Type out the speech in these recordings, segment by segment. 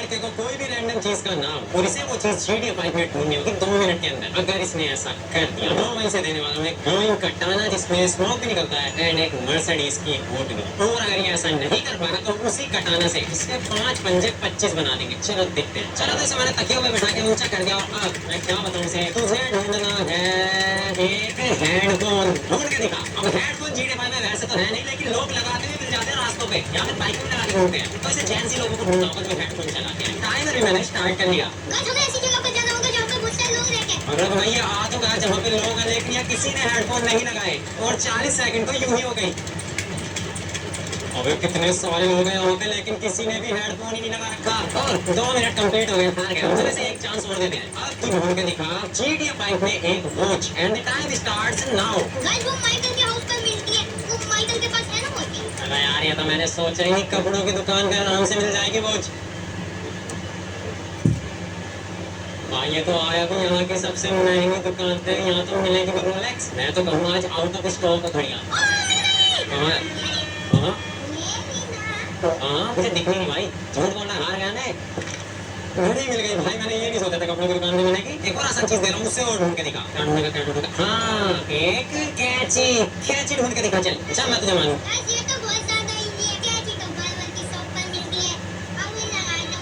को कोई भी रैंडम चीज का नाम और इसे वो चीज जीडी पाइप में ढूंढनी होगी 2 मिनट के अंदर। अगर इसने ऐसा कर दिया तो मैं इसे देने वाला हूँ एक ग्लोइंग कटाना जिसमें स्मोक भी निकलता है एंड एक मर्सिडीज की बोट भी। और अगर ये ऐसा नहीं कर पाएगा तो उसी कटाना से इसके 5 पंजे 25 बना देंगे। चलो देखते हैं। चलो तो इसे मैंने तकियों में बैठा के ऊंचा कर दिया। अब मैं क्या बताऊं इसे, तुझे ढूंढना है एक हेडफोन। ढूंढ के दिखा। अब हेडफोन जीडी पाइप में वैसे तो है नहीं, लेकिन लोग लगाते हुए मिल जाते हैं रास्तों पे या फिर बाइक में लगा के घूमते हैं। तो इसे जैनसी लोगों को ढूंढना होगा जो हेडफोन चलाते हैं। टाइमर भी मैंने स्टार्ट कर लिया। हमें ऐसी जगह पर जाना होगा जहाँ पे बहुत सारे लोग रहते हैं। अरे भाई आ तो कहा जहाँ पे लोग हैं, लेकिन यहाँ किसी ने हेडफोन नहीं लगाए और 40 सेकंड तो यूं ही हो गई। अबे कितने सारे लोग हैं यहाँ पे, लेकिन किसी ने भी हेडफोन ही नहीं लगा रखा। और 2 मिनट कंप्लीट हो गए, हार गया। चलो इसे एक चांस और देते हैं। अब तू ढूंढ के दिखा जीटीए बाइक में एक watch and the time starts now. Guys वो माइकल के हाउस पर मिलती है। वो माइकल के पास है ना वॉच। अरे यार ये तो मैंने सोचा ही नहीं, कपड़ों की दुकान पे आराम से मिल जाएगी वॉच। हाँ ये तो आया भी यहाँ की सबसे महंगी दुकान पे, यहाँ तो मिलेगी रोलेक्स। मैं तो कहूँ आज आउट ऑफ स्टॉक घड़ियाँ। हाँ हाँ हाँ मुझे दिखनी नहीं भाई, झूठ बोलना हार गया ने। घड़ी मिल गई भाई, मैंने ये नहीं सोचा था कपड़ों की दुकान में मिलेगी। एक और आसान चीज दे रहा हूँ, उससे और ढूंढ के दिखा। क्या ढूंढेगा क्या ढूंढेगा? हाँ एक कैची। कैची ढूंढ के दिखा। चल चल मैं तुझे मानूं। गाइस ये तो बहुत ज्यादा इजी है। कैची तो बार्बर की शॉप पर मिलती है। अब ये लगा दो।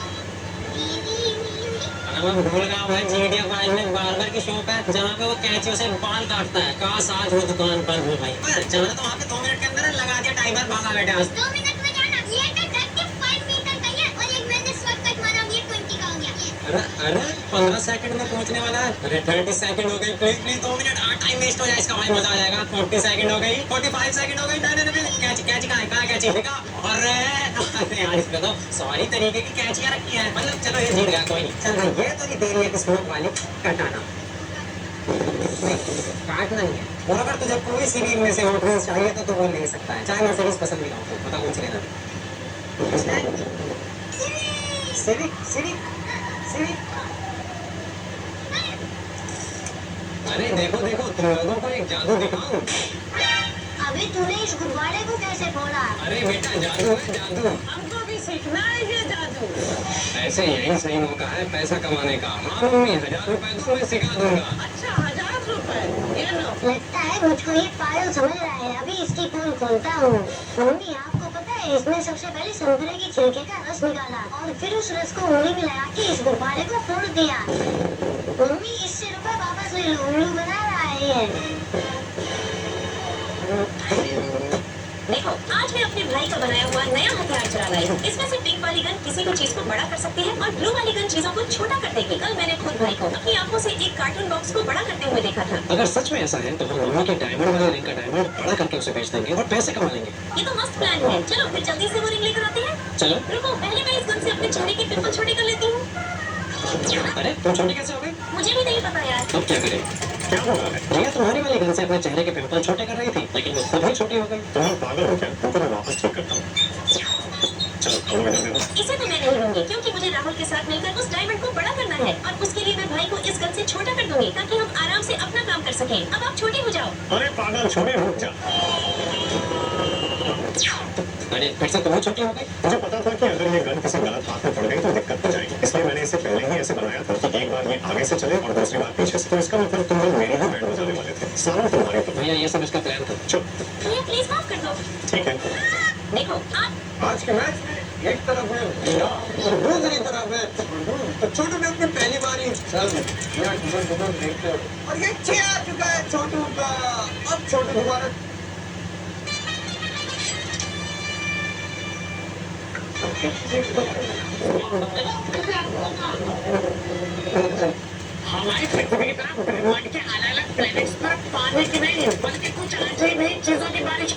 मैं भूल गया भाई, जीटीए फाइव में बार्बर की शॉप है जहाँ पे वो कैंचियों से बाल काटता है। काश आज वो दुकान बंद हो भाई। पर जाना तो वहाँ पे 2 मिनट के अंदर लगा दिया टाइमर, भागा बेटे आज। 2 मिनट में जाना। ये तो 35 मीटर का है और एक मैंने शॉर्टकट मारा, ये 20 का हो गया। अरे 15 सेकंड में पहुंचने वाला है। अरे 30 सेकंड हो गए, please please 2 minute time waste हो जाए इसका भाई, मजा आ जाएगा। 40 सेकंड हो गई, 45 सेकंड हो गई। कैची कैची कहाँ है, कहाँ कैची देखा? अरे यार इसमें तो सारी तरीके की कैचियां रखी है। मतलब चलो ये जीत गया, कोई नहीं। चल भाई ये तो नहीं दे रही है स्मोक वाली कटाना, काटना ही है। और अगर तुझे कोई सी भी इनमें से ऑप्शंस चाहिए तो तू वो ले सकता है, चाहे मर्सिडीज पसंद भी ना हो। बता कौन सी लेना है? Civic civic civic. अरे देखो देखो, तुम लोगों को एक जादू दिखाऊं। अभी तूने इस गुब्बारे को कैसे खोला? अरे बेटा जादू है जादू। हमको भी सीखना है ये जादू। ऐसे यही सही मौका है पैसा कमाने का। हाँ मम्मी 1000 रुपए दो, मैं सिखा दूंगा। अच्छा 1000 रुपए, ये लो। लगता है मुझको ये पागल समझ रहा है। अभी इसकी पोल खोलता हूँ। मम्मी आपको पता है इसने सबसे पहले संतरे के छिलके का रस निकाला और फिर उस रस को उंगली में लगा के इस गुब्बारे को फोड़ दिया। मम्मी इससे रुपए वापस ले लो, उल्लू बना रहा है ये। देखो आज मैं अपने भाई का बनाया हुआ नया हथियार चला लाई हूँ। इसमें से पिंक वाली गन किसी भी चीज को बड़ा कर सकती है और ब्लू वाली गन चीजों को छोटा कर देगी। कल मैंने खुद भाई को अपनी आंखों से एक कार्टून बॉक्स को बड़ा करते हुए देखा था। अगर सच में ऐसा है तो हम मम्मी के डायमंड वाले रिंग का डायमंड बड़ा करके उसे बेच देंगे और पैसे कमा लेंगे। ये तो मस्त प्लान है। चलो फिर जल्दी से वो रिंग लेकर आते हैं। चलो। रुको पहले मैं इस गन से अपने चेहरे के पिंपल छोटे कर लेती हूँ। अरे तुम छोटी कैसे हो गई? मुझे भी नहीं पता यार। अब क्या करें? क्या होगा? भैया तुम्हारी वाली गन से अपने चेहरे के पिंपल छोटे कर रही थी, लेकिन वो खुद ही छोटी हो गई। तुम पागल हो क्या? तुमको मैं वापस ठीक करता हूँ। चलो अब मैं जाने दो। इसे तो मैं नहीं लूंगी क्योंकि मुझे राहुल के साथ मिलकर उस डायमंड को बड़ा करना है और उसके लिए मैं भाई को इस गन से छोटा कर दूंगी ताकि हम आराम से अपना काम कर सकें। अब आप छोटे हो जाओ। अरे पागल छोटे रुक जा। अरे फिर से तुम्हें छोटी हो गई। मुझे पता था कि अगर ये गन किसी गलत हाथ में पड़ गई तो दिक्कत हो जाएगी, इसलिए मैंने इसे पहले ही ऐसे बनाया था कि एक बार ये आगे से चले और दूसरी बार पीछे से। तो इसका मतलब तुम लोग मेरी ही बैंड बजाने वाले थे। सारा तुम्हारे ऊपर। भैया ये सब इसका प्लान था। चुप। भैया प्लीज माफ कर दो। ठीक है। देखो आप आज के मैच में एक तरफ है भैया और दूसरी तरफ है तो छोटू ने अपनी पहली बारी चल देखते हो और ये 6 आ चुका है छोटू का। अब छोटू दोबारा हमारी पृथ्वी की तरफ ब्रह्मांड के अलग-अलग प्लैनेट्स पर पानी की नहीं बल्कि कुछ अजीब ही चीजों की बारिश।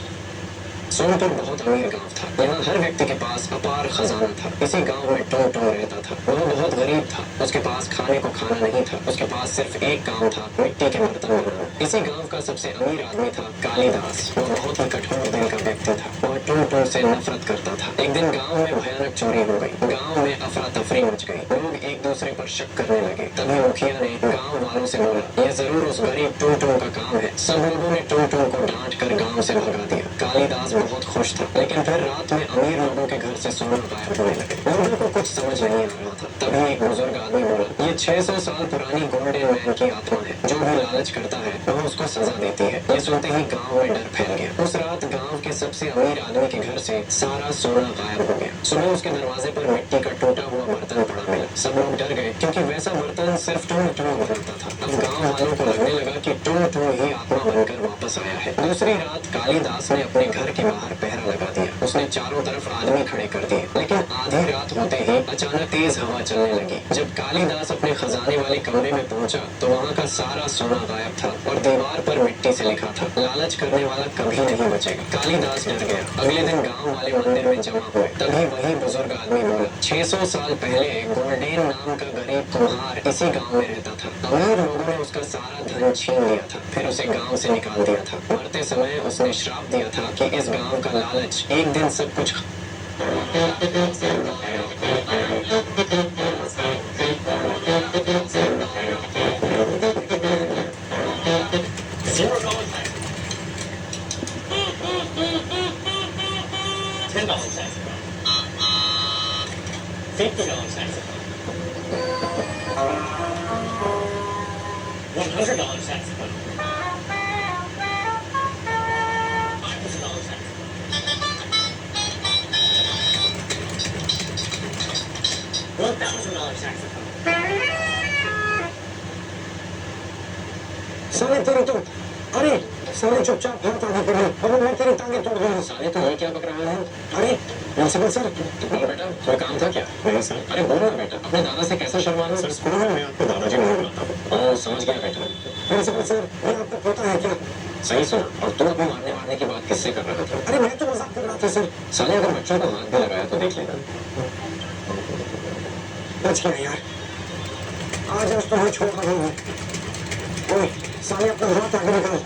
सोनपुर बहुत अमीर गांव था। यहाँ हर व्यक्ति के पास अपार खजाना था। इसी गांव में टों टों रहता था। वह बहुत गरीब था। उसके पास खाने को खाना नहीं था। उसके पास सिर्फ एक काम था, मिट्टी के बर्तन बनाना। इसी गांव का सबसे अमीर आदमी था कालिदास। वह बहुत ही कठोर दिल का व्यक्ति था। वह टों टों से नफरत करता था। एक दिन गाँव में भयानक चोरी हो गई। गाँव में अफरा तफरी मच गई। लोग एक दूसरे पर शक करने लगे। तभी मुखिया ने गांव वालों से बोला, ये जरूर उस गरीब टुम टुम का काम है। सब लोगों ने टुम टुम को डांट कर गांव से भगा दिया। कालीदास बहुत खुश था, लेकिन फिर रात में अमीर लोगों के घर से सोना गायब होने लगे। लोगों को कुछ समझ नहीं आ रहा था। तभी एक बुजुर्ग आदमी बोला, ये 600 साल पुरानी गोल्डन मैन की आत्मा है। जो भी लालच करता है वह उसको सजा देती है। ये सुनते ही गांव में डर फैल गया। उस रात गांव के सबसे अमीर आदमी के घर से सारा सोना गायब हो गया। सुबह उसके दरवाजे पर मिट्टी का टूटा हुआ बर्तन पड़ा मिला। सब लोग डर गए, क्योंकि वैसा बर्तन सिर्फ टुम टुम बनाता था। अब गांव वालों को लगने लगा कि टुम टुम ही आत्मा बनकर वापस आया है। दूसरी रात कालीदास ने अपने घर के बाहर पहरा लगा दिया। उसने चारों तरफ आदमी खड़े कर दिए, लेकिन आधी रात होते ही अचानक तेज हवा चलने लगी। जब कालीदास अपने खजाने वाले कमरे में पहुंचा तो वहाँ का सारा सोना गायब था और दीवार पर मिट्टी से लिखा था, लालच करने वाला कभी नहीं बचेगा। कालीदास डर गया। अगले दिन गांव वाले मंदिर में जमा हुए। तभी वही बुजुर्ग आदमी बोला, 600 साल पहले गोल्डेन नाम का गरीब कुम्हार इसी गांव में रहता था। अमीर लोगों ने उसका सारा धन छीन लिया था, फिर उसे गांव से निकाल दिया था। मरते समय उसने श्राप दिया था कि इस गांव का लालच एक दिन सब कुछ $10 saxophone. $50 saxophone. $100 saxophone. $500 saxophone. $1,000 saxophone. साले तेरी तो, अरे साले चुपचाप हाथ आगे कर ले, अरे मैं तेरी टांगे तोड़ दूंगा। साले तो ये क्या बक रहा है? अरे प्रिंसिपल सर, बोलो बेटा, कोई काम था क्या? नहीं सर। अरे बोलो ना बेटा, अपने दादा से कैसे शर्मा रहे हो? सर स्कूल में मैं आपको दादाजी नहीं बुलाता। ओह, समझ गया बेटा। प्रिंसिपल सर, ये आपका पोता है क्या? सही सुना। और तुम अपने मारने की बात किससे कर रहा था? अरे मैं तो मजाक कर रहा था सर। साले अगर बच्चों को हाथ भी लगाया तो देख लेना। बच गया यार, आज तो मैं छोड़ रहा हूँ। ओए साले, अपना हाथ आगे निकाल।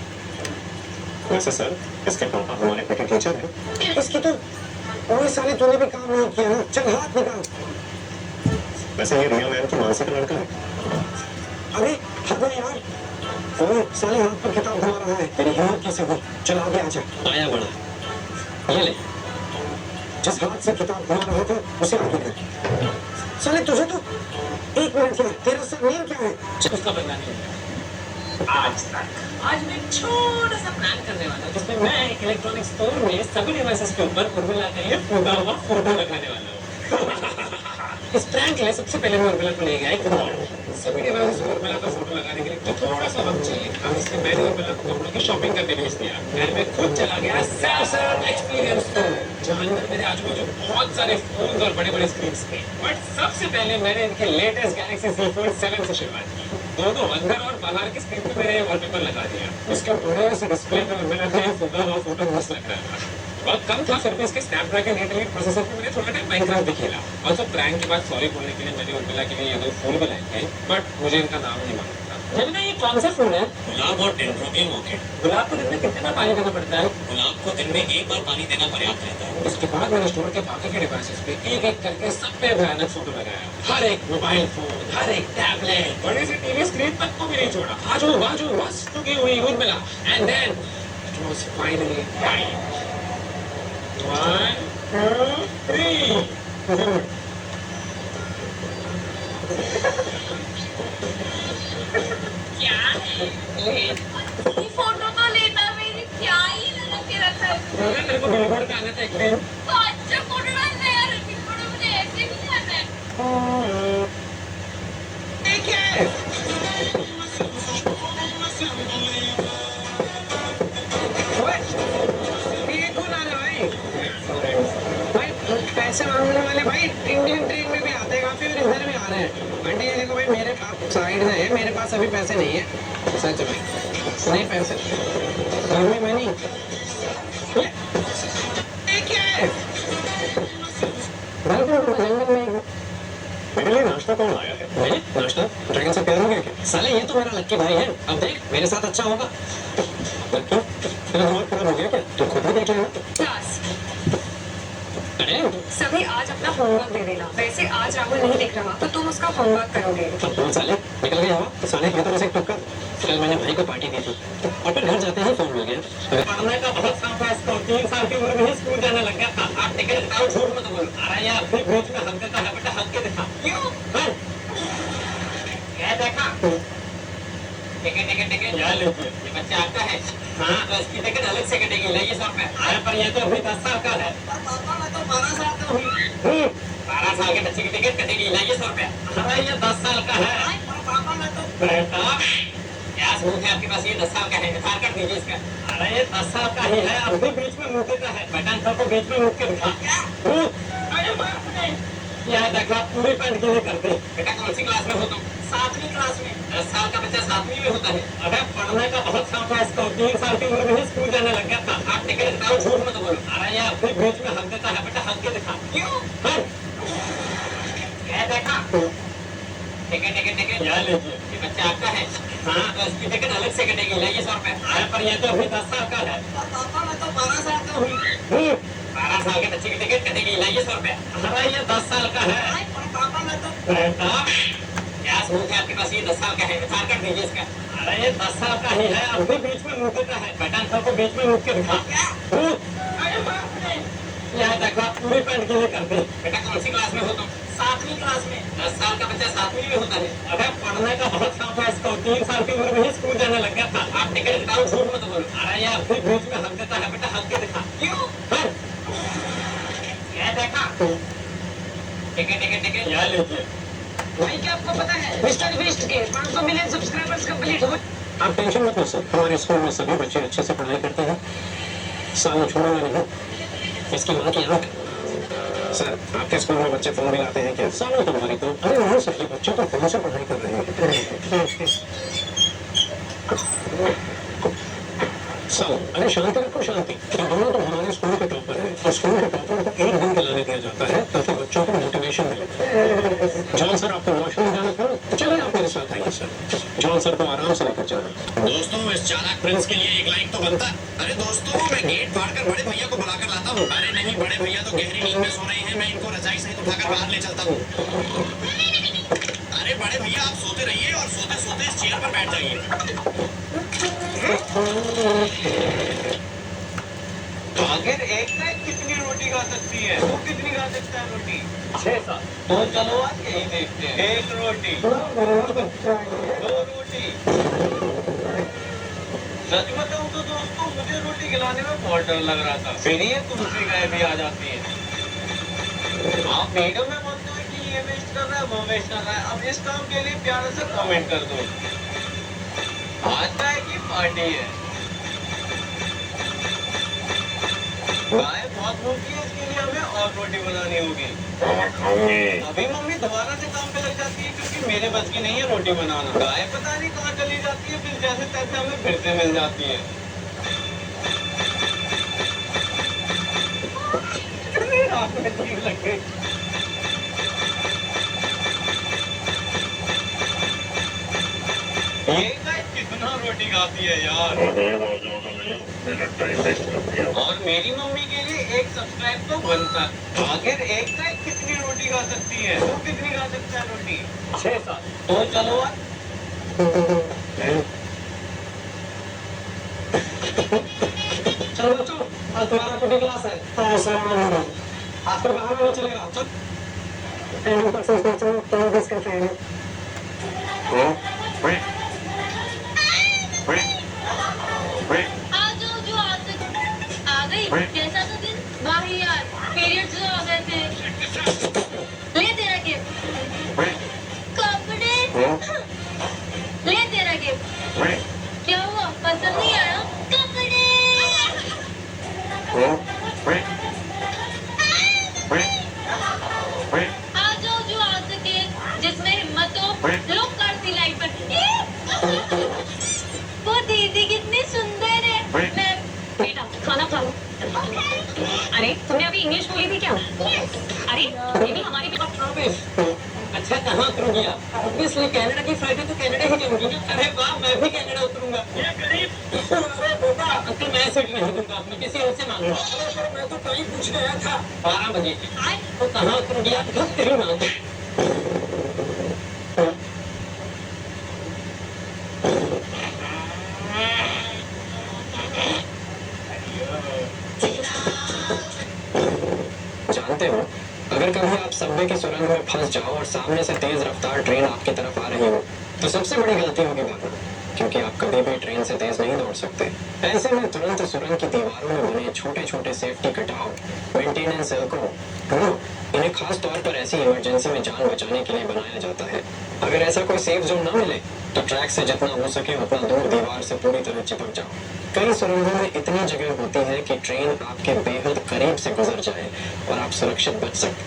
वैसे सर, इसके पापा हमारे पीटी टीचर हैं। इसकी तो, ओए साले तूने भी काम नहीं किया ना, चल हाथ निकाल। वैसे ये रियल मैन की मानसी का लड़का है। अरे हद है यार, ओए साले हाथ पर किताब घुमा रहा है। तेरी हिम्मत कैसे हुई? चल आगे आजा। आया बड़ा, ये ले। जिस हाथ से किताब घुमा रहा था उसे आगे कर। साले तुझे तो, एक मिनट यार, तेरा सरनेम क्या है? उसका बदला नहीं लिया आज तक। आज मैं एक छोटा सा प्लान करने वाला हूँ, जिसमें मैं एक इलेक्ट्रॉनिक स्टोर में सभी डिवाइसेस के ऊपर उर्मिला का ये फूटा हुआ फोटो लगाने वाला हूँ। इस प्रैंक के लिए सबसे पहले मैं उर्मिला को ले गया एक मॉल। सभी डिवाइसेस पर उर्मिला का फोटो लगाने के लिए तो थोड़ा सा वक्त चाहिए। अब इसलिए मैंने उर्मिला को कपड़ों की शॉपिंग करके भेज दिया। फिर मैं खुद चला गया सैमसंग एक्सपीरियंस स्टोर, जहाँ अंदर मेरे आजू बाजू बहुत सारे फोन और बड़े बड़े स्क्रीन थे। बट सबसे पहले मैंने इनके लेटेस्ट गैलेक्सी Z Fold 7 से शुरुआत की। दोनों अंदर और बाहर की स्क्रीन पे मैंने वॉलपेपर लगा दिया। उसके बड़े से डिस्प्ले पर मैंने फूटा हुआ फोटो मस्त लग रहा था। बहुत कम था, फिर भी इसके स्नैपड्रैगन 8 एलिट प्रोसेसर पे मैंने थोड़ा टाइम माइनक्राफ्ट भी खेला। और तो प्रैंक के बाद सॉरी बोलने के लिए मैंने उर्मिला के लिए ये दो फूल बनाए थे, बट मुझे इनका नाम नहीं मालूम था। जब ये कौन सा फूल है? गुलाब और डेंड्रोबियम ऑर्किड। गुलाब को दिन में कितने बार पानी देना पड़ता है? गुलाब को दिन में एक बार पानी देना पर्याप्त रहता है। उसके बाद मैंने स्टोर के बाकी के डिवाइसेस पे एक एक करके सब पे भयानक फोटो लगाया। हर एक मोबाइल फोन, हर एक टैबलेट, बड़ी सी टीवी स्क्रीन तक को भी नहीं छोड़ा। आजू बाजू मस्त की हुई Urmila. And then it was finally time. 1 2 3 क्या है? ये फोटो तो लेता, मेरी क्या ही लगा के रखा है। मेरे को बिलबोर्ड पे आना था एक दिन। तो अच्छा फोटो डालना है यार, बिलबोर्ड में मुझे ऐसे नहीं करना है। पैसे मांगने वाले भाई इंडियन ट्रेन में भी आते हैं काफी, और इधर भी आ रहे हैं। आंटी ये देखो भाई, मेरे पास साइड में है, मेरे पास अभी पैसे नहीं है। सच में नहीं पैसे, घर में मैं नहीं। ये क्या है? जंगल में मेरे लिए नाश्ता कौन लाया है? मैंने नाश्ता? ड्रैगन से प्यार हो गया क्या? साले ये तो मेरा लक्की भाई है। अब देख मेरे साथ अच्छा होगा। लक्की, तेरा दिमाग खराब हो गया क्या? तू खुद भी देख लेना। बस, अरे सब तभी आज अपना होमवर्क दे देना। वैसे आज राहुल नहीं दिख रहा तो तुम उसका होमवर्क करोगे। तो कौन साले निकल गया हवा तो साले की तो बस एक टक्कर। कल मैंने भाई को पार्टी दी थी और फिर घर जाते ही फोन मिल गया। पढ़ने का बहुत शौक है इसको, 3 साल की उम्र में ही स्कूल जाने लग गया था। आप टिकट दिखाओ, झूठ मत बोलो। अरे यार फिर बीच में हल्के का है बेटा, हल्के दिखा। क्यों क्या देखा? टिकट यार लीजिए, ये बच्चा आपका है। हाँ तो इसकी टिकट अलग से कटेगी, लाइए 100 रुपए। अरे पर ये तो अभी 10 साल का है। पापा मैं तो 12 साल का हूँ। 12 साल के बच्चे की टिकट कटेगी, लाइए 100 रुपए। अरे ये 10 साल का है। पापा मैं तो बेटा क्या सबूत है आपके पास? ये 10 साल का है, आधार कार्ड दीजिए इसका। अरे ये 10 साल का ही है, अभी बीच में मुक्के का है। बेटा इन सबको बीच में मुक्के दिखा। अरे बाप रे, यह देखा पूरी पैंट गीली कर दी। बेटा कौन सी क्लास में हो तुम? 7वीं क्लास में। 10 साल का बच्चा 7वीं में होता है। अरे पढ़ने का बहुत शौक है इसको, 3 साल की उम्र में ही स्कूल जाने लग गया था। आप टिकट दिखाओ, झूठ मत बोलो। अरे यार फिर बीच में हल्के का है बेटा, हल्के दिखा। क्यों क्या देखा? टिकट यार लीजिए, ये बच्चा आपका है। हाँ तो इसकी टिकट अलग से कटेगी, लाइए 100 रुपए। अरे पर ये तो अभी 10 साल का है। पापा मैं तो 12 साल का हूँ। 12 साल के बच्चे की टिकट कटेगी, लाइए 100 रुपए। अरे ये 10 साल का है। पापा मैं तो बेटा क्या सबूत है आपके पास? ये 10 साल का है, आधार कार्ड दीजिए इसका। अरे ये 10 साल का ही है, अभी बीच में मुक्के का है। बेटा इन सबको बीच में मुक्के दिखा। अरे बाप रे, यह देखा पूरी पैंट गीली कर दी। बेटा कौन सी क्लास में हो तुम? 7वीं क्लास में। 10 साल का बच्चा 7वीं में होता है। अरे पढ़ने का बहुत शौक है इसको, 3 साल की उम्र में ही स्कूल जाने लग गया था। आप टिकट दिखाओ, झूठ मत बोलो। अरे यार फिर बीच में हल्के का है बेटा, हल्के दिखा। क्यों क्या देखा? टिकट यार लीजिए। भाई क्या आपको पता है मिस्टर बीस्ट के 500 मिलियन सब्सक्राइबर्स कंप्लीट हो? आप टेंशन मत लो सर, हमारे स्कूल में सभी बच्चे अच्छे से पढ़ाई करते हैं। साल में छोड़ूंगा नहीं। इसकी माँ की आंख। सर आपके स्कूल में बच्चे फोन भी लाते हैं क्या? सालों तुम्हारी तो अरे नहीं सर, ये बच्चे तो फोन से पढ़ाई कर रहे हैं। सालो अरे शांति रखो, शांति। दोनों तो हमारे स्कूल के टॉपर हैं और स्कूल के टॉपर को एक दिन खिलाने दिया जाता है ताकि बच्चों को मोटिवेशन मिले। जॉन सर आपको वॉशरूम जाना था तो चले आप मेरे साथ आइए सर। जॉन सर को आराम से लेकर जाना। दोस्तों इस चालाक प्रिंस के लिए एक लाइक तो बनता। अरे दोस्तों मैं गेट फाड़ कर बड़े भैया को बुलाकर लाता हूँ। अरे नहीं, बड़े भैया तो गहरी नींद में सो रहे हैं, मैं इनको रजाई सहित उठाकर बाहर ले चलता हूँ। अरे बड़े भैया आप सोते रहिए और सोते सोते इस चेयर पर बैठ जाइए। आखिर एक साइड कितनी रोटी खा सकती है? वो कितनी खा सकता है रोटी? 6-7। तो चलो आज यही देखते हैं। 1 रोटी, 2 रोटी। सच बताऊं तो दोस्तों मुझे रोटी खिलाने में बहुत डर लग रहा था। फिर ये तुलसी गाय भी आ जाती है। आप वीडियो में बोलते हैं कि ये वेस्ट कर रहा है, वो वेस्ट कर रहा है। अब इस काम के लिए प्यारे से कमेंट कर दो। आज गाय की पार्टी है। गाय बहुत भूखी है, इसके लिए हमें और रोटी बनानी होगी। अभी मम्मी दोबारा से काम पे लग जाती है क्योंकि मेरे बस की नहीं है रोटी बनाना। गाय पता नहीं कहाँ चली जाती है, फिर जैसे तैसे हमें फिर से मिल जाती है। आँख में जीभ लग गई। ये गाय कितना रोटी खाती है यार। और मेरी मम्मी के लिए एक सब्सक्राइब तो बनता है। आखिर एक गाय कितनी रोटी खा सकती है? वो कितनी खा सकता है रोटी? 6-7। तो चलो आज चलो बच्चों, आज तुम्हारा कुटी क्लास है। हाँ सर, आज तो बाहर नहीं चलेगा। चल आ गई कैसा था दिन? वाह यार, पीरियड्स आ गए थे। ले तेरा गिफ्ट। कपड़े ले तेरा गिफ्ट। क्या हुआ, पसंद नहीं आया? कपड़े आ जाओ जो आ सके, जिसमें हिम्मत हो लो कर सिलाई पर। वो दीदी कितनी सुंदर है। मैं बेटा खाना खा लो। अरे तुमने अभी इंग्लिश बोली थी क्या? अरे ये भी हमारी अच्छा कहाँ उतरू गया? ऑब्वियसली कनाडा की फ्लाइट है तो कनाडा ही जाऊंगी ना। अरे वाह, मैं भी कनाडा उतरूंगा। ये गरीब। अरे बेटा अंकल मैं सीट नहीं दूंगा, अपनी किसी और से मांगो। मैं तो कहीं पूछ गया था 12 बजे की। आए तो कहाँ कर दिया तो तेरी मांग। जानते हो, अगर कभी आप सबवे की सुरंग में फंस जाओ और सामने से तेज रफ्तार ट्रेन आपकी तरफ आ रही हो, तो सबसे बड़ी गलती होगी भागना, क्योंकि आप कभी भी ट्रेन से तेज नहीं दौड़ सकते। ऐसे में तुरंत सुरंग की दीवारों में बने छोटे छोटे सेफ्टी कटआउट, मेंटेनेंस सेल को ढूंढो। इन्हें खास तौर पर ऐसी इमरजेंसी में जान बचाने के लिए बनाया जाता है। अगर ऐसा कोई सेफ जोन ना मिले तो ट्रैक से जितना हो सके उतना दूर दीवार से पूरी तरह चिपक जाओ। कई सुरंगों में इतनी जगह होती है कि ट्रेन आपके बेहद करीब से गुजर जाए और आप सुरक्षित बच सकते।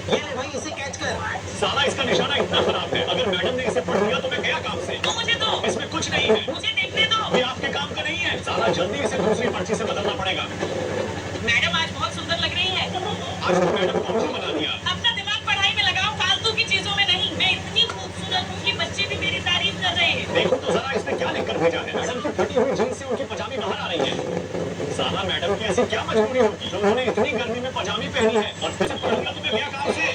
ये ले भाई, इसे कैच कर। साला इसका निशाना इतना खराब है, अगर मैडम ने इसे पढ़ लिया तो मैं गया काम से। तो मुझे दो, इसमें कुछ नहीं है, मुझे देखने दो। ये आपके काम का नहीं है। साला जल्दी इसे दूसरी पर्ची से बदलना पड़ेगा। मैडम आज बहुत सुंदर लग रही है। आज तो मैडम को मुझे बना दिया। अपना दिमाग पढ़ाई में लगाओ, फालतू की चीजों में नहीं। मैं इतनी खूबसूरत हूँ कि बच्चे भी मेरी तारीफ कर रहे हैं। देखो तो जरा इसने क्या लिखकर भेजा है। मैडम की फटी हुई जींस से उनकी पजामी बाहर आ रही है। साला मैडम की ऐसी क्या मजबूरी होगी जो उन्होंने इतनी गर्मी में पजामी पहनी है और फिर से पढ़ लिया तो मैं गया काम से।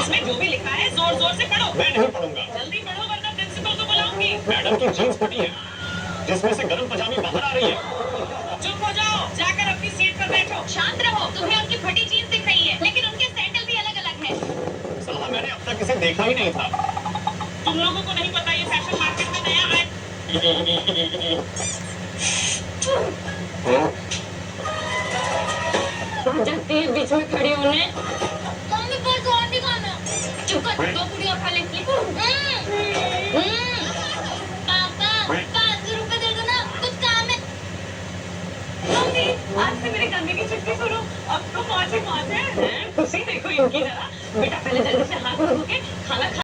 इसमें जो भी लिखा है जोर जोर से पढ़ो। मैं नहीं पढ़ूंगा। जल्दी पढ़ो वरना प्रिंसिपल को बुलाऊंगी। मैडम की जींस फटी है जिसमें से गर्म पजामी बाहर आ रही है। चुप हो जाओ, जाकर अपनी सीट पर बैठो। शांत रहो, तुम्हें उनकी फटी जीन्स दिख रही है, लेकिन उनके सैंडल भी अलग अलग है। साला मैंने अब तक इसे देखा ही नहीं था। तुम लोगों को नहीं पता ये फैशन मार्केट में नया है। जाती है बीच में खड़ी होने। मम्मी पर और भी खाना। चुप कर, 2 पूरी और खा ले।